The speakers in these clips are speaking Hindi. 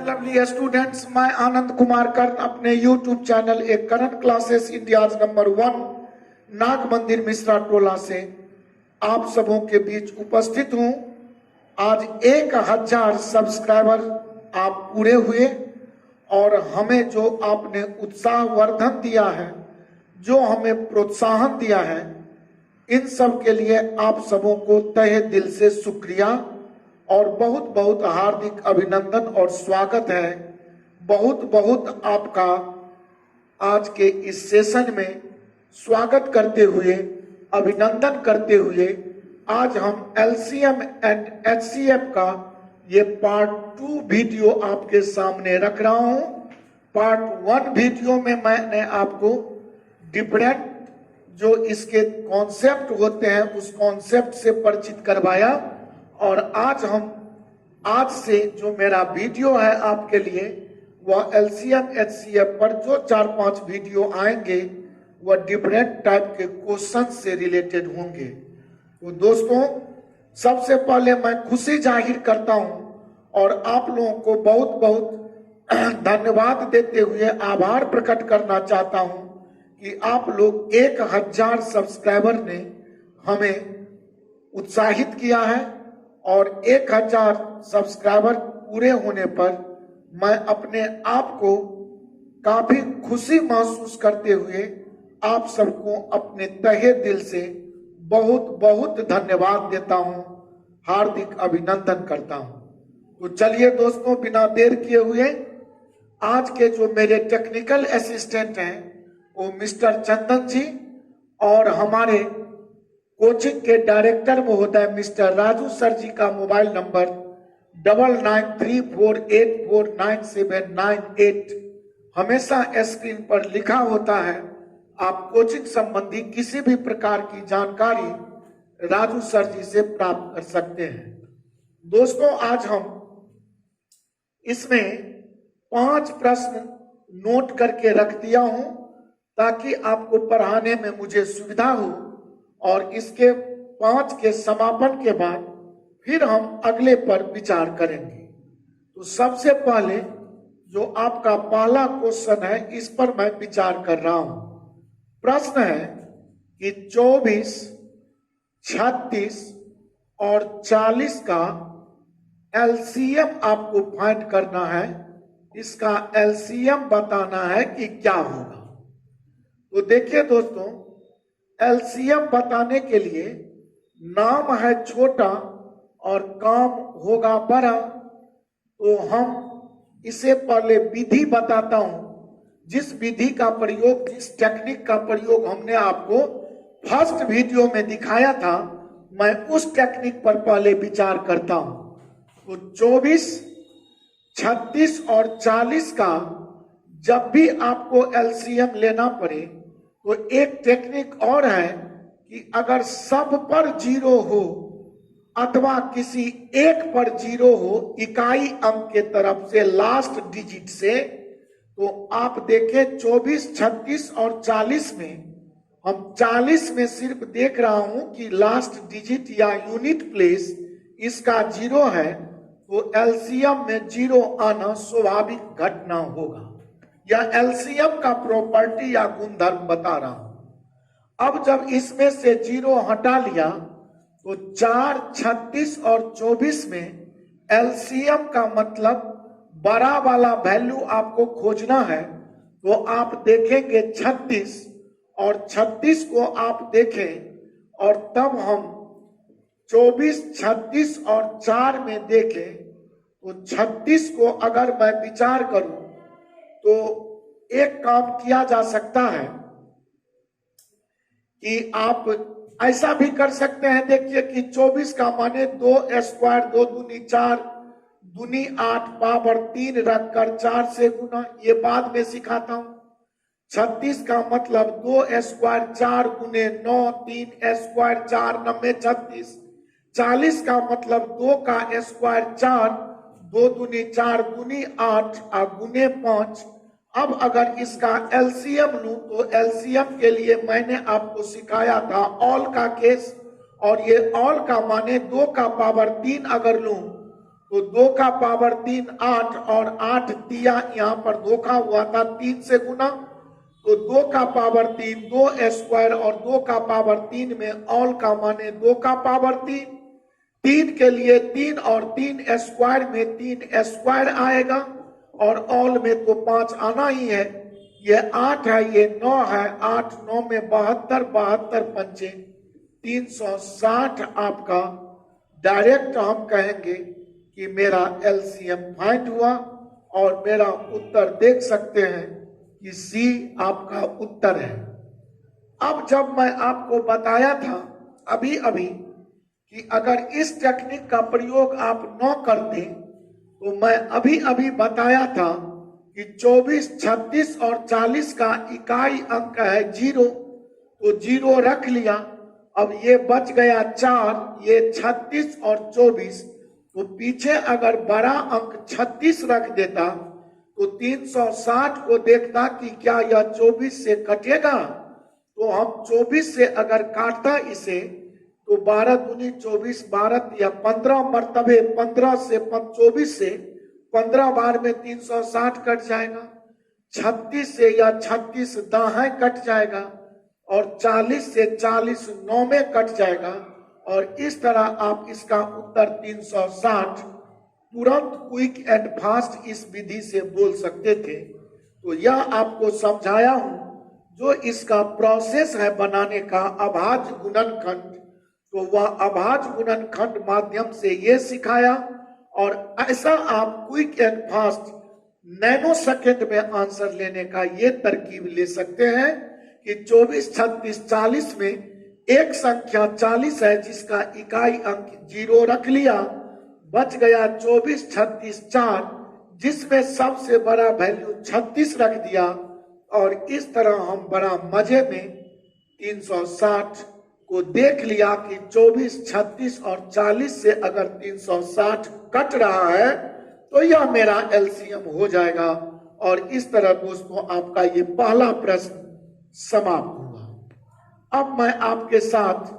लवली स्टूडेंट्स, मैं आनंद कुमार कर्ण अपने यूट्यूब चैनल एक करंट क्लासेस इंडिया नंबर 1 नाग मंदिर मिश्रा टोला से आप सबों के बीच उपस्थित हूं। आज 1000 सब्सक्राइबर आप पूरे हुए और हमें जो आपने उत्साहवर्धन दिया है, जो हमें प्रोत्साहन दिया है, इन सब के लिए आप सबों को तहे दिल से शुक्रिया और बहुत बहुत हार्दिक अभिनंदन और स्वागत है। बहुत बहुत आपका आज के इस सेशन में स्वागत करते हुए, अभिनंदन करते हुए आज हम LCM एंड HCF का ये पार्ट 2 वीडियो आपके सामने रख रहा हूं। पार्ट 1 वीडियो में मैंने आपको डिफरेंट जो इसके कॉन्सेप्ट होते हैं उस कॉन्सेप्ट से परिचित करवाया और आज से जो मेरा वीडियो है आपके लिए वह LCM HCF पर जो 4-5 वीडियो आएंगे वह डिफरेंट टाइप के क्वेश्चन से रिलेटेड होंगे। तो दोस्तों, सबसे पहले मैं खुशी जाहिर करता हूं और आप लोगों को बहुत बहुत धन्यवाद देते हुए आभार प्रकट करना चाहता हूं कि आप लोग 1000 सब्सक्राइबर ने हमें उत्साहित किया है और 1000 सब्सक्राइबर पूरे होने पर मैं अपने आप को काफी खुशी महसूस करते हुए आप सबको अपने तहे दिल से बहुत बहुत धन्यवाद देता हूं, हार्दिक अभिनंदन करता हूं। तो चलिए दोस्तों, बिना देर किए हुए आज के जो मेरे टेक्निकल असिस्टेंट हैं वो मिस्टर चंदन जी और हमारे कोचिंग के डायरेक्टर महोदय मिस्टर राजू सर जी का मोबाइल नंबर 9934849798 हमेशा स्क्रीन पर लिखा होता है। आप कोचिंग संबंधी किसी भी प्रकार की जानकारी राजू सर जी से प्राप्त कर सकते हैं। दोस्तों, आज हम इसमें 5 प्रश्न नोट करके रख दिया हूं ताकि आपको पढ़ाने में मुझे सुविधा हो और इसके 5 के समापन के बाद फिर हम अगले पर विचार करेंगे। तो सबसे पहले जो आपका पहला क्वेश्चन है इस पर मैं विचार कर रहा हूं। प्रश्न है कि 24, 36 और 40 का LCM आपको फाइंड करना है। इसका LCM बताना है कि क्या होगा। तो देखिए दोस्तों, LCM बताने के लिए नाम है छोटा और काम होगा बड़ा। तो हम इसे पहले विधि बताता हूं, जिस विधि का प्रयोग, जिस टेक्निक का प्रयोग हमने आपको फर्स्ट वीडियो में दिखाया था, मैं उस टेक्निक पर पहले विचार करता हूं। तो 24, 36 और 40 का जब भी आपको LCM लेना पड़े तो एक टेक्निक और है कि अगर सब पर 0 हो अथवा किसी एक पर 0 हो इकाई अंक के तरफ से, लास्ट डिजिट से, तो आप देखें 24, 36 और 40 में हम 40 में सिर्फ देख रहा हूं कि लास्ट डिजिट या यूनिट प्लेस इसका 0 है, तो LCM में 0 आना स्वाभाविक घटना होगा। यह LCM का प्रॉपर्टी या गुणधर्म बता रहा हूं। अब जब इसमें से 0 हटा लिया तो 4, 36 और 24 में LCM का मतलब बड़ा वाला वैल्यू आपको खोजना है। तो आप देखेंगे 36 और 36 को आप देखें और तब हम 24, 36 और 4 में देखें तो 36 को अगर मैं विचार करूं तो एक काम किया जा सकता है कि आप ऐसा भी कर सकते हैं। देखिए कि 24 का माने 2 स्क्वायर, 2 दूनी 4, दूनी 8, पावर 3 रखकर 4 से गुना, ये बाद में सिखाता हूं। 36 का मतलब 2 स्क्वायर 4 गुने 9, 3 स्क्वायर 4 9 36। 40 का मतलब 2 का स्क्वायर 4, 2 दूनी 4 दूनी 8 और गुने 5। अब अगर इसका LCM लूं तो LCM के लिए मैंने आपको सिखाया था ऑल का केस, और ये ऑल का माने 2 का पावर 3 अगर लूं तो 2 का पावर 3 8 और 8 दिया, यहां पर धोखा हुआ था 3 से गुना, तो 2 का पावर 3 2 स्क्वायर और 2 का पावर 3 में ऑल का माने 2 का पावर 3, 3 के लिए 3 और 3 स्क्वायर में 3 स्क्वायर आएगा और ऑल में तो 5 आना ही है। ये 8 है, ये 9 है, 8 9 में 72, 72 पंचे 360 आपका डायरेक्ट हम कहेंगे कि मेरा एलसीएम फाइंड हुआ और मेरा उत्तर देख सकते हैं कि सी आपका उत्तर है। अब जब मैं आपको बताया था अभी अभी कि अगर इस टेक्निक का प्रयोग आप न करते तो मैं अभी अभी बताया था कि 24, 36 और 40 का इकाई अंक है 0, तो 0 रख लिया। अब ये बच गया 4, ये 36 और 24, तो पीछे अगर बड़ा अंक 36 रख देता तो 360 को देखता कि क्या यह 24 से कटेगा, तो हम 24 से अगर काटता इसे तो 12 दूनी 24, 12 या 15 मर्तबे 15 से 24 से 15 बार में 360 कट जाएगा, 36 से या 36 दाएं कट जाएगा और 40 से 40 9 में कट जाएगा और इस तरह आप इसका उत्तर 360 तुरंत क्विक एंड फास्ट इस विधि से बोल सकते थे। तो यह आपको समझाया हूं। जो इसका प्रोसेस है बनाने का अभाज्य गुणनखंड, तो वह अभाज्य गुणनखंड माध्यम से ये सिखाया और ऐसा आप quick and fast nano second में आंसर लेने का ये तरकीब ले सकते हैं कि 24, 36, 40 में एक संख्या 40 है जिसका इकाई अंक 0 रख लिया, बच गया 24, 36, 4 जिसमें सबसे बड़ा वैल्यू 36 रख दिया और इस तरह हम बड़ा मजे में 360 को देख लिया कि 24, 36 और 40 से अगर 360 कट रहा है तो यह मेरा एलसीएम हो जाएगा। और इस तरह दोस्तों आपका ये पहला प्रश्न समाप्त हुआ। अब मैं आपके साथ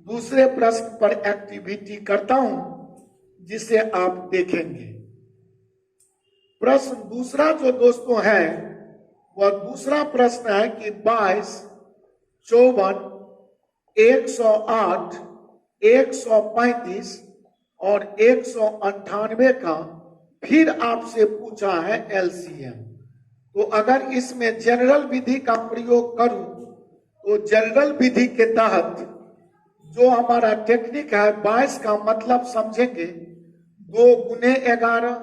दूसरे प्रश्न पर एक्टिविटी करता हूं जिसे आप देखेंगे। प्रश्न दूसरा जो दोस्तों है वह दूसरा प्रश्न है कि 22, 54, 108, 135 और 198 का फिर आपसे पूछा है एलसीएम। तो अगर इसमें जनरल विधि का प्रयोग करूं तो जनरल विधि के तहत जो हमारा टेक्निक है 22 का मतलब समझेंगे 2 गुने 11,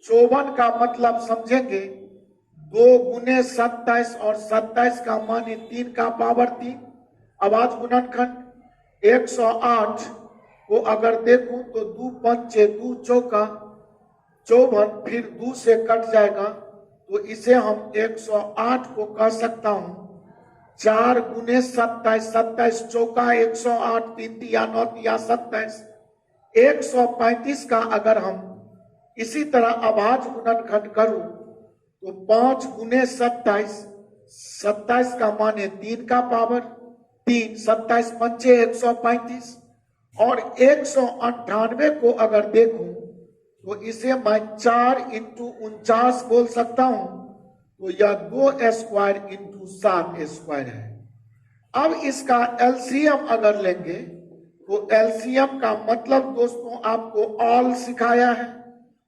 54 का मतलब समझेंगे 2 गुने 27 और 27 का माने 3 का पावर 3 अभाज्य गुणनखंड। 108 को अगर देखूं तो 2 पंचे 2 चौका 54, फिर 2 से कट जाएगा तो इसे हम 108 को कह सकता हूं 4 गुने 27, 27 चौका 108, 3 या 9 या 27। 135 का अगर हम इसी तरह अभाज्य गुणनखंड करूं तो 5 गुने 27, 27 का माने 3 का पावर 3, 27 पंचे 135 और 198 को अगर देखूं तो इसे मैं 4 इंटू 49 बोल सकता हूं, तो यह 2 स्क्वायर इंटू 7 स्क्वायर है। अब इसका एलसीएम अगर लेंगे तो एलसीएम का मतलब दोस्तों आपको ऑल सिखाया है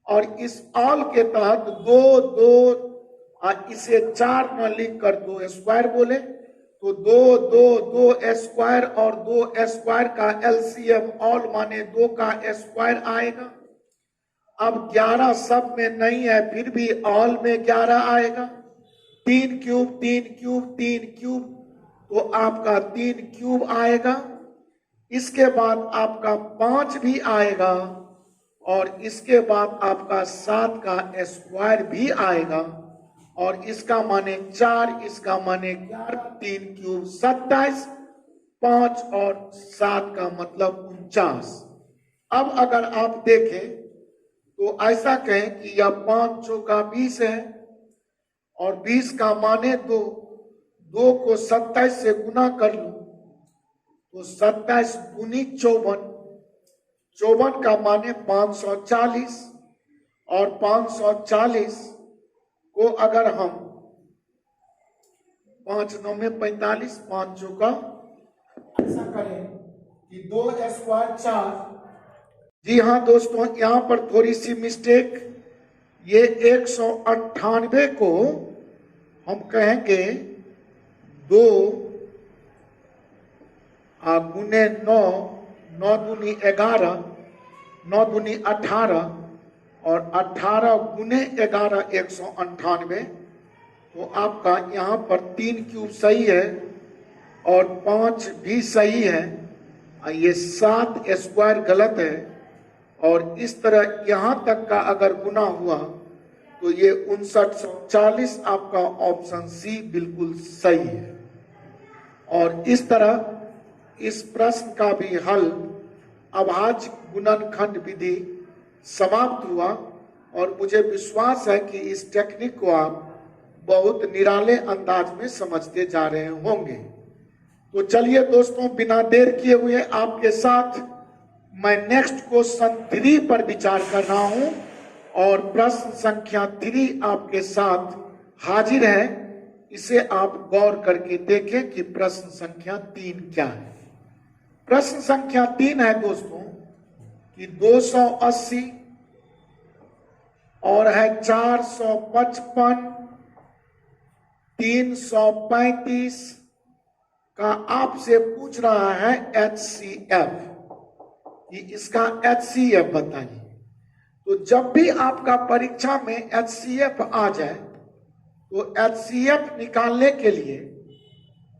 और इस ऑल के तहत 2 2 इसे 4 न लिख कर 2 स्क्वायर बोले तो 2 2 2 स्क्वायर और 2 स्क्वायर का एलसीएम ऑल माने 2 का स्क्वायर आएगा। अब 11 सब में नहीं है फिर भी ऑल में 11 आएगा। 3 क्यूब 3 क्यूब 3 क्यूब तो आपका 3 क्यूब आएगा। इसके बाद आपका 5 भी आएगा और इसके बाद आपका 7 का स्क्वायर भी आएगा और इसका माने 4, इसका माने 11, 3 क्यूब 27, 5 और 7 का मतलब 49। अब अगर आप देखें तो ऐसा कहें कि यह 5 चौका 20 है और 20 का माने 2, 2 को 27 से गुना कर लो तो 27 दूनी 54, 54 का माने 540, और 540 को अगर हम 5 9 में 45, 5 चौका ऐसा करें कि 2 स्क्वायर 4। जी हाँ दोस्तों, यहां पर थोड़ी सी मिस्टेक, ये 198 को हम कहेंगे 2 गुने 9, 9 दूनी 11, 9 दूनी 18, और 18 गुने 11 198। तो आपका यहाँ पर 3 क्यूब सही है और 5 भी सही है, ये 7 स्क्वायर गलत है। और इस तरह यहाँ तक का अगर गुना हुआ तो ये 5940 आपका ऑप्शन सी बिल्कुल सही है। और इस तरह इस प्रश्न का भी हल अभाज्य गुणनखंड विधि समाप्त हुआ, और मुझे विश्वास है कि इस टेक्निक को आप बहुत निराले अंदाज में समझते जा रहे होंगे। तो चलिए दोस्तों, बिना देर किए हुए आपके साथ मैं नेक्स्ट क्वेश्चन 3 पर विचार कर रहा हूं, और प्रश्न संख्या 3 आपके साथ हाजिर है। इसे आप गौर करके देखें कि प्रश्न संख्या 3 क्या है। प्रश्न संख्या 3 है दोस्तों कि 280 और है 455, 335 का आपसे पूछ रहा है HCF, कि इसका HCF बताइए। तो जब भी आपका परीक्षा में HCF आ जाए तो HCF निकालने के लिए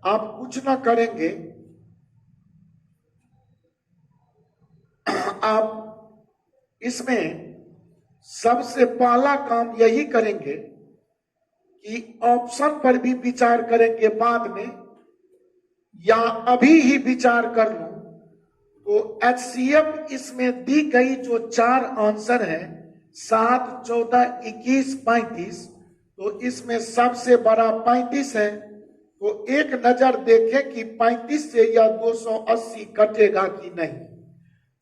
आप कुछ ना करेंगे, आप इसमें सबसे पहला काम यही करेंगे कि ऑप्शन पर भी विचार करेंगे बाद में, या अभी ही विचार कर लूं तो HCF इसमें दी गई जो 4 आंसर है 7, 14, 21, 35, तो इसमें सबसे बड़ा 35 है। तो एक नजर देखें कि 35 से यह 280 कटेगा कि नहीं।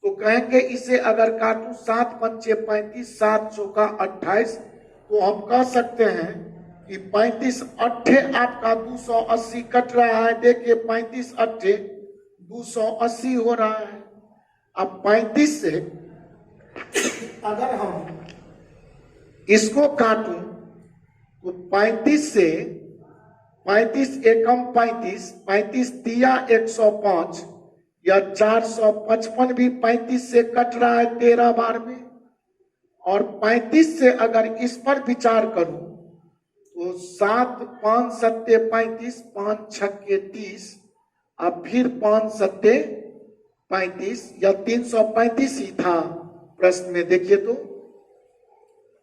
तो कहेंगे इसे अगर काटूं 7 पंचे 35, 7 चौका 28, तो हम कह सकते हैं कि 35 अट्ठे आपका 280 कट रहा है। देखिए 35 अट्ठे 280 हो रहा है। अब 35 से अगर हम इसको काटूं तो 35 से 35 एकम 35, 35 तिया 105, या 455 भी 35 से कट रहा है 13 बार में। और 35 से अगर इस पर विचार करूं तो 7 5 सत्ते 35, 5 छक्के 30, अब फिर 5 सत्ते 35, या 335 ही था प्रश्न में। देखिए तो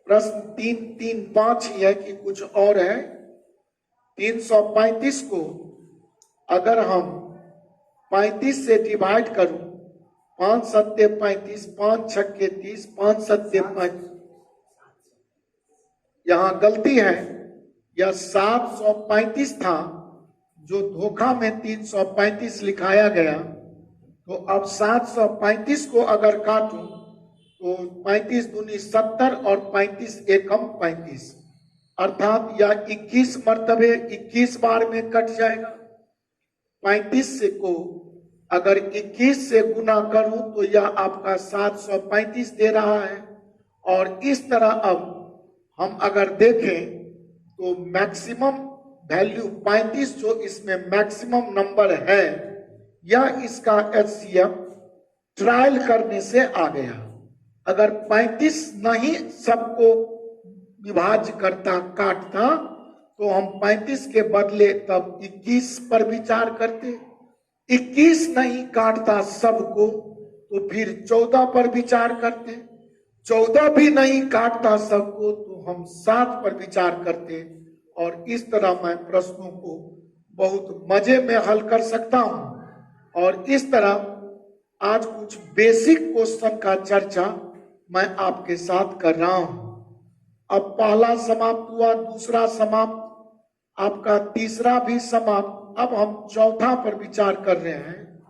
प्रश्न 3 3 5 ही है कि कुछ और है। 335 को अगर हम 35 से डिवाइड करूं, 5 सत्ते 35, 5 छक्के 30, 5 सत्ते 5, यहां गलती है, यह 735 था जो धोखा में 335 लिखाया गया। तो अब 735 को अगर काटूं तो 35 दूनी 70 और 35 एकम 35, अर्थात यह 21 मर्तबे 21 बार में कट जाएगा। 35 से को अगर 21 से गुना करूं तो यह आपका 735 दे रहा है। और इस तरह अब हम अगर देखें तो मैक्सिमम वैल्यू 35 जो इसमें मैक्सिमम नंबर है, यह इसका HCF ट्रायल करने से आ गया। अगर 35 नहीं सबको विभाज्य करता काटता तो हम 35 के बदले तब 21 पर विचार करते। 21 नहीं काटता सबको तो फिर 14 पर विचार करते। 14 भी नहीं काटता सबको तो हम 7 पर विचार करते। और इस तरह मैं प्रश्नों को बहुत मजे में हल कर सकता हूं। और इस तरह आज कुछ बेसिक क्वेश्चन का चर्चा मैं आपके साथ कर रहा हूं। अब पहला समाप्त हुआ, दूसरा समाप्त, आपका तीसरा भी समाप्त। अब हम चौथा पर विचार कर रहे हैं।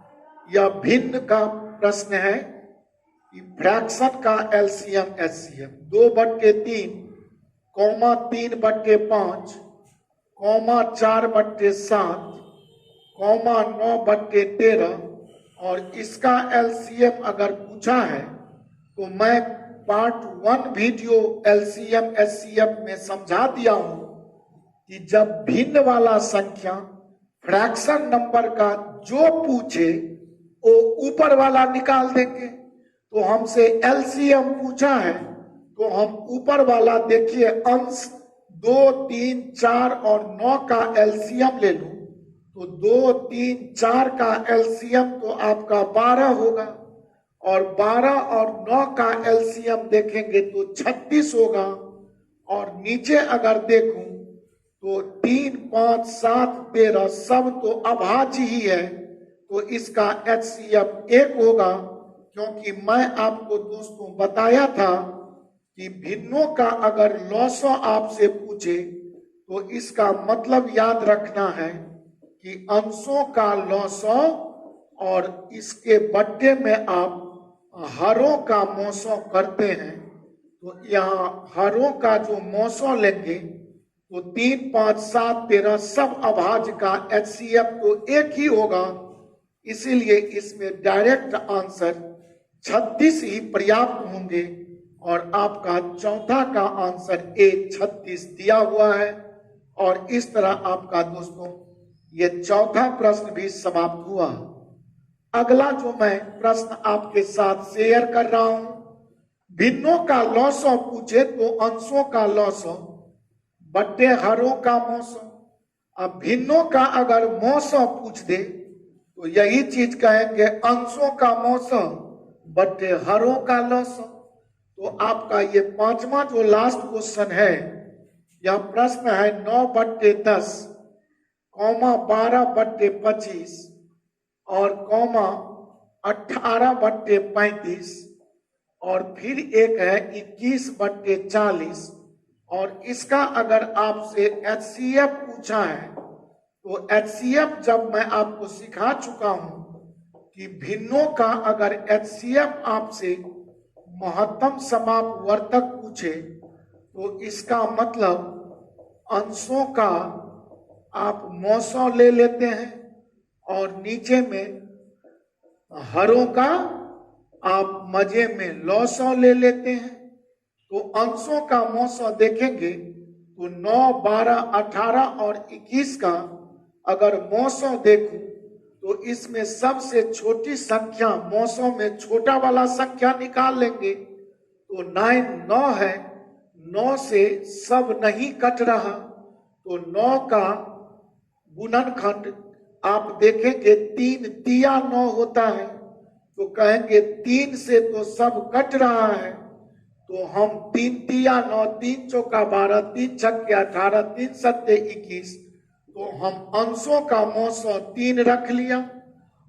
यह भिन्न का प्रश्न है। कि फ्रैक्शन का LCM HCF 2/3, comma 3/5, comma 4/7, comma 9/13, और इसका एलसीएम अगर पूछा है तो मैं पार्ट 1 वीडियो एलसीएम एचसीएफ में समझा दिया हूं कि जब भिन्न वाला संख्या फ्रैक्शन नंबर का जो पूछे वो ऊपर वाला निकाल देंगे। तो हमसे एलसीएम पूछा है तो हम ऊपर वाला देखिए अंश 2, 3, 4 और 9 का एलसीएम ले लूं तो 2, 3, 4 का एलसीएम तो आपका 12 होगा, और 12 और 9 का एलसीएम देखेंगे तो 36 होगा। और नीचे अगर देखूं तो 3, 5, 7, 13 सब तो अभाज्य ही है, तो इसका एचसीएफ 1 होगा। क्योंकि मैं आपको दोस्तों बताया था कि भिन्नों का अगर लॉसो आपसे पूछे तो इसका मतलब याद रखना है कि अंशों का लॉसो और इसके बट्टे में आप हरों का मौसो करते हैं। तो यहाँ हरों का जो मौसो लेंगे तो 3, 5, 7, 13 सब अभाज्य का एचसीएफ तो 1 ही होगा। इसीलिए इसमें डायरेक्ट आंसर 36 ही पर्याप्त होंगे, और आपका चौथा का आंसर A 36 दिया हुआ है। और इस तरह आपका दोस्तों ये चौथा प्रश्न भी समाप्त हुआ। अगला जो मैं प्रश्न आपके साथ शेयर कर रहा हूं, भिन्नों का लॉसो पूछे तो अंशों का लॉसो बट्टे हरों का मौसो। अब भिन्नों का अगर मौसो पूछ दे तो यही चीज कहेंगे अंशों का मौसो बट्टे हरों का लॉसो। तो आपका ये पांचवा जो लास्ट क्वेश्चन है, यह प्रश्न है 9/10, कॉमा 12/25 और कॉमा 18/35, और फिर एक है 21/40। और इसका अगर आपसे एचसीएफ पूछा है तो एचसीएफ जब मैं आपको सिखा चुका हूं कि भिन्नों का अगर एचसीएफ आपसे महत्तम समापवर्तक पूछे तो इसका मतलब अंशों का आप मौसो ले लेते हैं और नीचे में हरों का आप मजे में लॉसो ले लेते हैं। तो अंशों का मौसो देखेंगे तो 9, 12, 18 और 21 का अगर मौसो देखूं तो इसमें सबसे छोटी संख्या मौसों में छोटा वाला संख्या निकाल लेंगे तो 9 है। 9 से सब नहीं कट रहा तो 9 का गुणनखंड आप देखेंगे 3 तिया 9 होता है, तो कहेंगे 3 से तो सब कट रहा है। तो हम 3 तिया 9, 3 चौका 12, 3 छक्के 18, 3 सत्ते 21, तो हम अंशों का मौसो 3 रख लिया।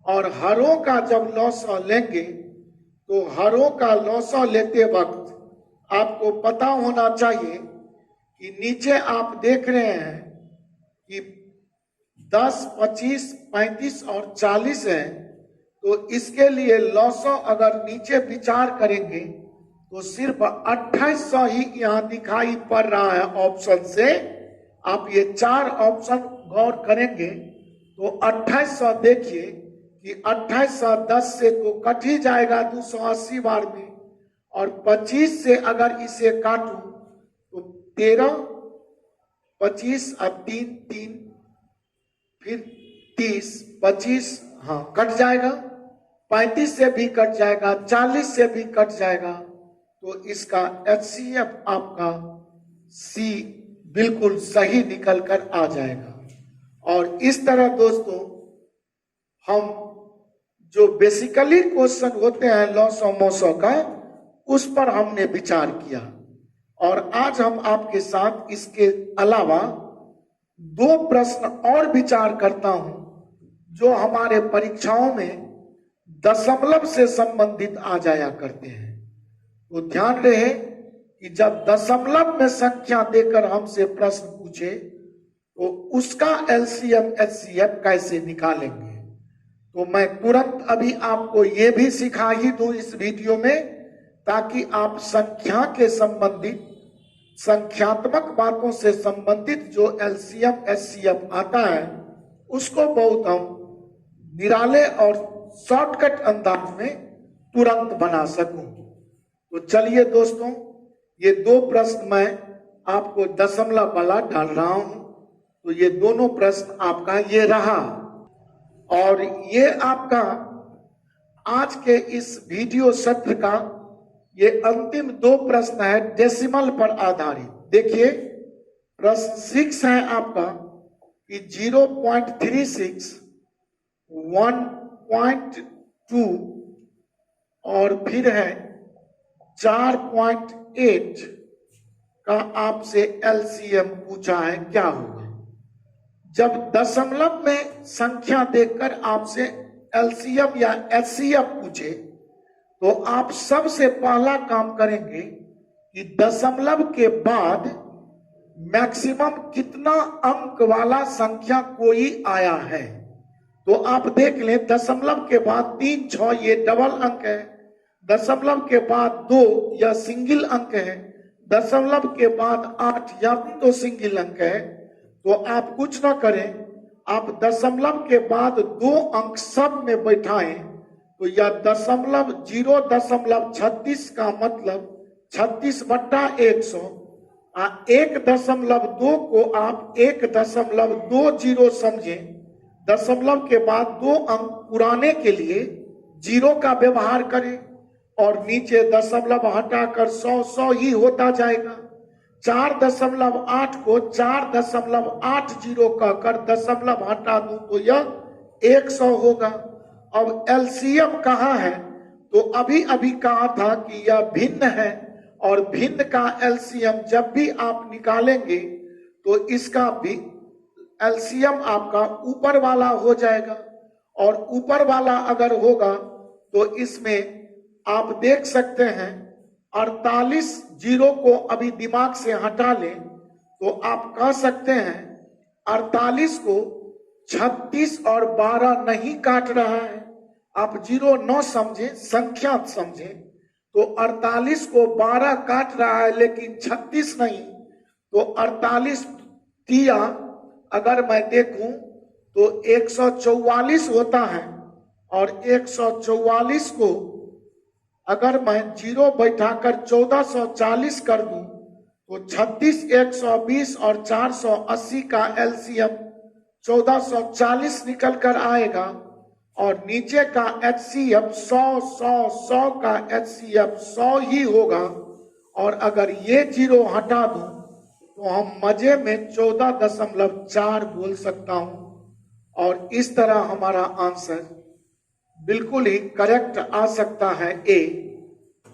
और हरों का जब लौसो लेंगे तो हरों का लौसो लेते वक्त आपको पता होना चाहिए कि नीचे आप देख रहे हैं कि 10, 25, 35 और 40 है, तो इसके लिए लौसो अगर नीचे विचार करेंगे तो सिर्फ 2800 ही यहाँ दिखाई पड़ रहा है ऑप्शन से। आप ये 4 ऑप्शन गौर करेंगे तो 2800 देखिए कि 2800 10 से तो कट ही जाएगा 280 बार में, और 25 से अगर इसे काटूं तो 13, 25 और 3, 3 फिर 30, 25 हाँ कट जाएगा, 35 से भी कट जाएगा, 40 से भी कट जाएगा। तो इसका एचसीएफ आपका सी बिल्कुल सही निकल कर आ जाएगा। और इस तरह दोस्तों हम जो बेसिकली क्वेश्चन होते हैं लॉसो मौसो का, उस पर हमने विचार किया। और आज हम आपके साथ इसके अलावा 2 प्रश्न और विचार करता हूं जो हमारे परीक्षाओं में दशमलव से संबंधित आ जाया करते हैं। तो ध्यान रहे कि जब दशमलव में संख्या देकर हमसे प्रश्न पूछे तो उसका एलसीएम एचसीएफ कैसे निकालेंगे। तो मैं तुरंत अभी आपको ये भी सिखा ही दूं इस वीडियो में, ताकि आप संख्या के संबंधित संख्यात्मक बातों से संबंधित जो एलसीएम एचसीएफ आता है उसको बहुत हम निराले और शॉर्टकट अंदाज में तुरंत बना सकूं। तो चलिए दोस्तों, ये दो प्रश्न मैं आपको दशमलव वाला डाल रहा हूं। तो ये दोनों प्रश्न आपका ये रहा, और ये आपका आज के इस वीडियो सत्र का ये अंतिम दो प्रश्न है डेसिमल पर आधारित। देखिए प्रश्न 6 है आपका कि 0.36, 1.2 और फिर है 4.8 का आपसे एलसीएम पूछा है, क्या होगा। जब दशमलव में संख्या देखकर आपसे एलसीएम या एचसीएफ पूछे तो आप सबसे पहला काम करेंगे कि दशमलव के बाद मैक्सिमम कितना अंक वाला संख्या कोई आया है। तो आप देख लें, दशमलव के बाद 3, 6 ये डबल अंक है, दशमलव के बाद 2 या सिंगल अंक है, दशमलव के बाद 8 या भी तो सिंगल अंक है। तो आप कुछ ना करें, आप दशमलव के बाद 2 अंक सब में बैठाएं। तो यह दशमलव 0.36 का मतलब 36/100, 1.2 को आप 1.20 समझें। दशमलव के बाद 2 अंक पुराने के लिए 0 का व्यवहार करें और नीचे दशमलव हटाकर 100 ही होता जाएगा। 4.8 को 4.80 कहकर दशमलव हटा दूं तो यह 100 होगा। अब एलसीएम कहाँ है, तो अभी अभी कहा था कि यह भिन्न है, और भिन्न का एलसीएम जब भी आप निकालेंगे तो इसका भी एलसीएम आपका ऊपर वाला हो जाएगा। और ऊपर वाला अगर होगा तो इसमें आप देख सकते हैं 48, 0 को अभी दिमाग से हटा लें तो आप कह सकते हैं 48 को 36 और 12 नहीं काट रहा है। आप 0 न समझे, संख्या समझे। तो 48 को 12 काट रहा है लेकिन 36 नहीं। तो 48 तिया अगर मैं देखूं तो 144 होता है, और 144 को अगर मैं 0 बैठाकर 1440 कर दूं तो 36, 120 और 480 का एलसीएम 1440 निकल कर आएगा। और नीचे का एचसीएफ 100 का एचसीएफ 100 ही होगा। और अगर ये 0 हटा दूं तो हम मजे में 14.4 बोल सकता हूं, और इस तरह हमारा आंसर बिल्कुल ही करेक्ट आ सकता है। ए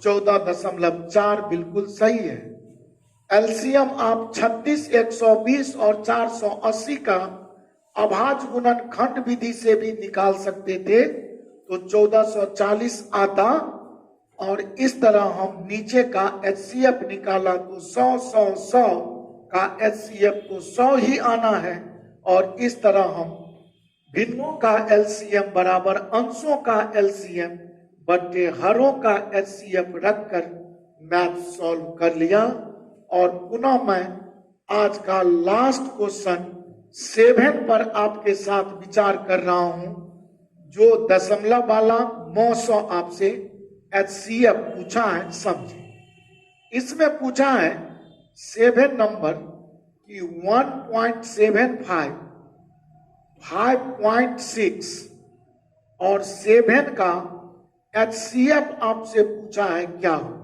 14.4 बिल्कुल सही है। एलसीएम आप 36, 120 और 480 का अभाज्य गुणनखंड विधि से भी निकाल सकते थे तो 1440 आता, और इस तरह हम नीचे का एचसीएफ निकाला तो 100 का एचसीएफ तो 100 ही आना है। और इस तरह हम भिन्नों का एलसीएम बराबर अंशों का एलसीएम बटे हरों का एचसीएफ रखकर मैथ सॉल्व कर लिया। और पुनः मैं आज का लास्ट क्वेश्चन 7 पर आपके साथ विचार कर रहा हूं, जो दशमलव वाला 900 आपसे एचसीएफ पूछा है। समझे, इसमें पूछा है 7 नंबर की 1.75, 5.6 और 7 का एचसीएफ आपसे पूछा है, क्या होगा।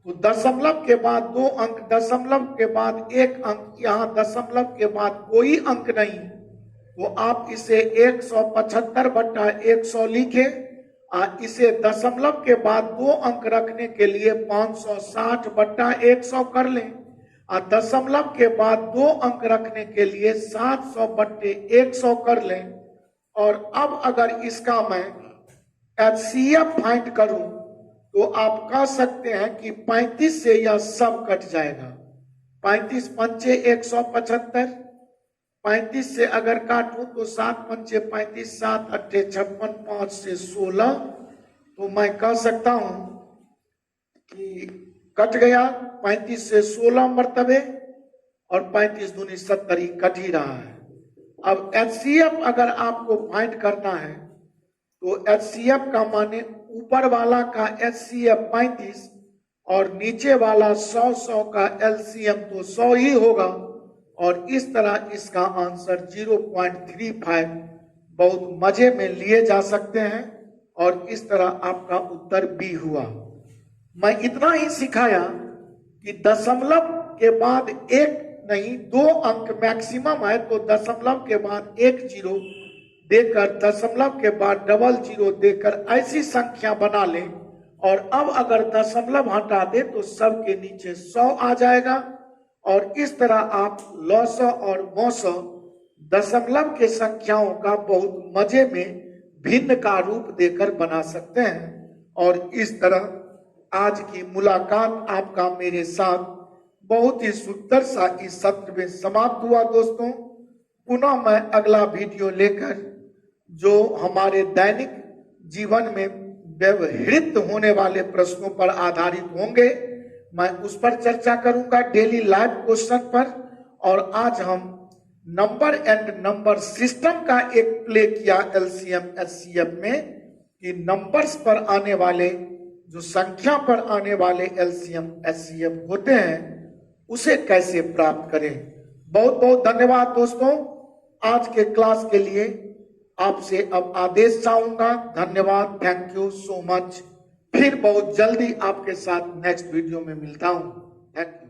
तो दशमलव के बाद 2 अंक, दशमलव के बाद 1 अंक, यहां दशमलव के बाद कोई अंक नहीं, तो आप इसे 175/100 लिखे। इसे दशमलव के बाद 2 अंक रखने के लिए 560/100 कर लें। दशमलव के बाद 2 अंक रखने के लिए 700/100 कर लें। और अब अगर इसका मैं एचसीएफ फाइंड करूं तो आप कह सकते हैं कि 35 से यह सब कट जाएगा। 35 पंचे 175, 35 से अगर काटूं तो 7 पंचे 35, 7 अट्ठे 56, 5 से 16, तो मैं कह सकता हूं कि कट गया 35 से 16 मर्तबे, और 35 दूनी 70 ही कट ही रहा है। अब एचसीएफ अगर आपको फाइंड करना है तो एचसीएफ का माने ऊपर वाला का एचसीएफ 35 और नीचे वाला 100 का एलसीएम तो 100 ही होगा, और इस तरह इसका आंसर 0.35 बहुत मजे में लिए जा सकते हैं, और इस तरह आपका उत्तर बी हुआ। मैं इतना ही सिखाया कि दशमलव के बाद एक नहीं 2 अंक मैक्सिमम है, तो दशमलव के बाद 1 जीरो देकर, दशमलव के बाद डबल जीरो देकर ऐसी संख्या बना लें, और अब अगर दशमलव हटा दे तो सब के नीचे 100 आ जाएगा, और इस तरह आप लौसौ और मौसौ दशमलव के संख्याओं का बहुत मजे में भिन्न का रूप देकर बना सकते हैं। और इस तरह आज की मुलाकात आपका मेरे साथ बहुत ही सुंदर सा इस सत्र में समाप्त हुआ। दोस्तों, पुनः मैं अगला वीडियो लेकर जो हमारे दैनिक जीवन में व्यवहृत होने वाले प्रश्नों पर आधारित होंगे, मैं उस पर चर्चा करूंगा, डेली लाइव क्वेश्चन पर। और आज हम नंबर एंड नंबर सिस्टम का एक प्ले किया एलसीएम एचसीएफ में, कि नंबर्स पर आने वाले, जो संख्या पर आने वाले एलसीएम एचसीएफ होते हैं, उसे कैसे प्राप्त करें। बहुत बहुत धन्यवाद दोस्तों। आज के क्लास के लिए आपसे अब आदेश चाहूंगा। धन्यवाद, थैंक यू सो मच। फिर बहुत जल्दी आपके साथ नेक्स्ट वीडियो में मिलता हूं। Thank you.